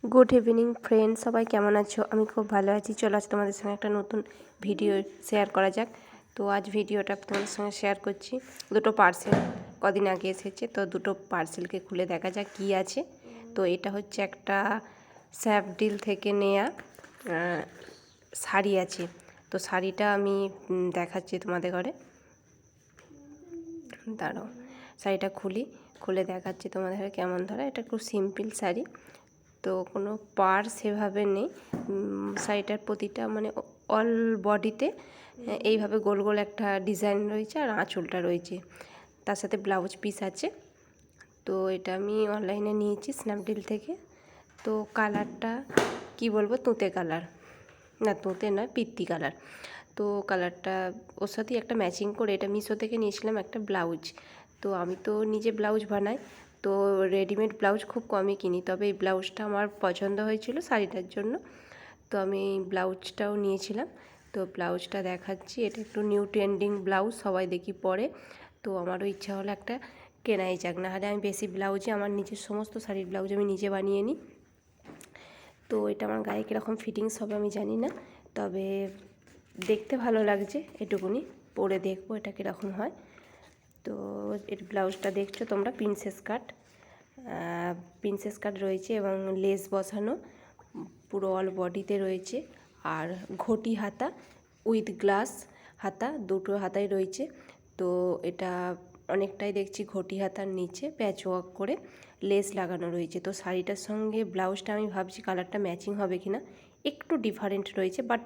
Good evening friend, সবাই কেমন আছো? আমি খুব ভালো আছি। চলো আজ তোমাদের সঙ্গে একটা নতুন ভিডিও শেয়ার করা যাক। তো আজ ভিডিওটা তোমাদের সঙ্গে শেয়ার করছি। দুটো পার্সেল কদিন আগে এসেছে, তো দুটো পার্সেলকে খুলে দেখা যাক কী আছে। তো এটা হচ্ছে একটা স্ন্যাপডিল থেকে নেয়া শাড়ি আছে। তো শাড়িটা আমি দেখাচ্ছি তোমাদের ঘরে, দাঁড়াও। শাড়িটা খুলে দেখাচ্ছি তোমাদের ঘরে কেমন ধরা। এটা একটু সিম্পল শাড়ি, তো কোনো পার সেভাবে নেই। শাড়িটার প্রতিটা মানে অল বডিতে এইভাবে গোল গোল একটা ডিজাইন রয়েছে, আর আঁচলটা রয়েছে, তার সাথে ব্লাউজ পিস আছে। তো এটা আমি অনলাইনে নিয়েছি স্ন্যাপডিল থেকে। তো কালারটা কি বলবো, তুঁতে কালার, না তুঁতে নয়, পিত্তি কালার। তো কালারটা ওর সাথেই একটা ম্যাচিং করে এটা মিশো থেকে নিয়েছিলাম একটা ব্লাউজ। তো আমি তো নিজে ব্লাউজ বানাই, তো রেডিমেড ব্লাউজ খুব কমই কিনি, তবে এই ব্লাউজটা আমার পছন্দ হয়েছিল শাড়িটার জন্য, তো আমি ব্লাউজটাও নিয়েছিলাম। তো ব্লাউজটা দেখাচ্ছি, এটা একটু নিউ ট্রেন্ডিং ব্লাউজ, সবাই দেখি পরে। তো আমারও ইচ্ছা হলো একটা কেনাই যাক, না হলে আমি বেশি ব্লাউজে আমার নিজের সমস্ত শাড়ির ব্লাউজ আমি নিজে বানিয়ে নিই। তো এটা আমার গায়ে কীরকম ফিটিংস হবে আমি জানি না, তবে দেখতে ভালো লাগছে, এটুকুনি। পরে দেখবো এটা কীরকম হয়। তো এর ব্লাউজটা দেখছো তোমরা, প্রিন্সেস কাট রয়েছে এবং লেস বসানো, পুরো অল বডিতে রয়েছে। আর ঘটি হাতা উইথ গ্লাস হাতা, দুটো হাতাই রয়েছে। তো এটা অনেকটাই দেখছি ঘটি হাতার নিচে প্যাচ ওয়ার্ক করে লেস লাগানো রয়েছে। তো শাড়িটার সঙ্গে ব্লাউজটা আমি ভাবছি কালারটা ম্যাচিং হবে কি না, একটু ডিফারেন্ট রয়েছে, বাট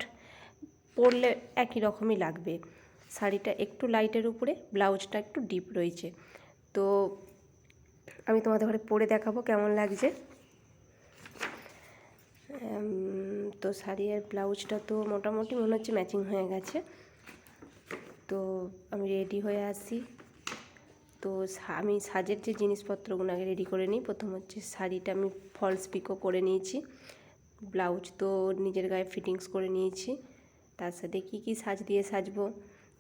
পরলে একই রকমই লাগবে। শাড়িটা একটু লাইটের উপরে, ব্লাউজটা একটু ডিপ রয়েছে। তো আমি তোমাদের ঘরে পরে দেখাবো কেমন লাগছে। তো শাড়ি আর ব্লাউজটা তো মোটামুটি মনে হচ্ছে ম্যাচিং হয়ে গেছে। তো আমি রেডি হয়ে আসি। তো আমি সাজের যে জিনিসপত্রগুলো আগে রেডি করে নিই। প্রথম হচ্ছে শাড়িটা আমি ফলস পিকো করে নিয়েছি, ব্লাউজ তো নিজের গায়ে ফিটিংস করে নিয়েছি, তার সাথে কী কী সাজ দিয়ে সাজবো,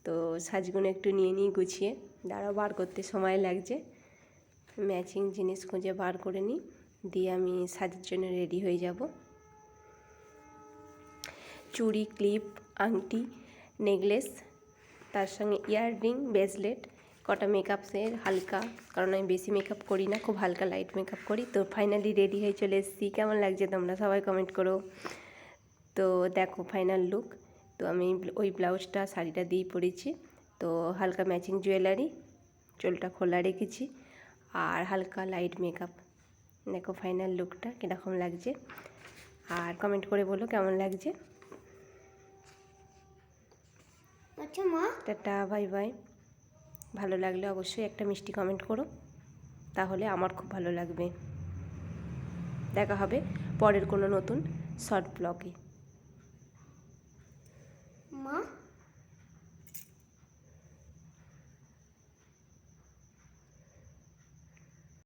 তো সাজগুলো একটু নিয়ে নিই গুছিয়ে। দাঁড়াও, বার করতে সময় লাগছে, ম্যাচিং জিনিস খুঁজে বার করে নিই, দিয়ে আমি সাজের জন্য রেডি হয়ে যাব। চুড়ি, ক্লিপ, আংটি, নেকলেস, তার সঙ্গে ইয়াররিং, ব্রেসলেট, কটা মেকআপসের হালকা, কারণ আমি বেশি মেকআপ করি না, খুব হালকা লাইট মেকআপ করি। তো ফাইনালি রেডি হয়ে চলে এসেছি। কেমন লাগছে তোমরা সবাই কমেন্ট করো। তো দেখো ফাইনাল লুক। তো আমি ওই ব্লাউজটা শাড়িটা দিয়েই পরেছি। তো হালকা ম্যাচিং জুয়েলারি, চুলটা খোলা রেখেছি, আর হালকা লাইট মেকআপ। দেখো ফাইনাল লুকটা কীরকম লাগছে, আর কমেন্ট করে বলো কেমন লাগছে। আচ্ছা মা, টাটা, বাই বাই। ভালো লাগলে অবশ্যই একটা মিষ্টি কমেন্ট করো, তাহলে আমার খুব ভালো লাগবে। দেখা হবে পরের কোনো নতুন শর্ট ব্লগে। মা।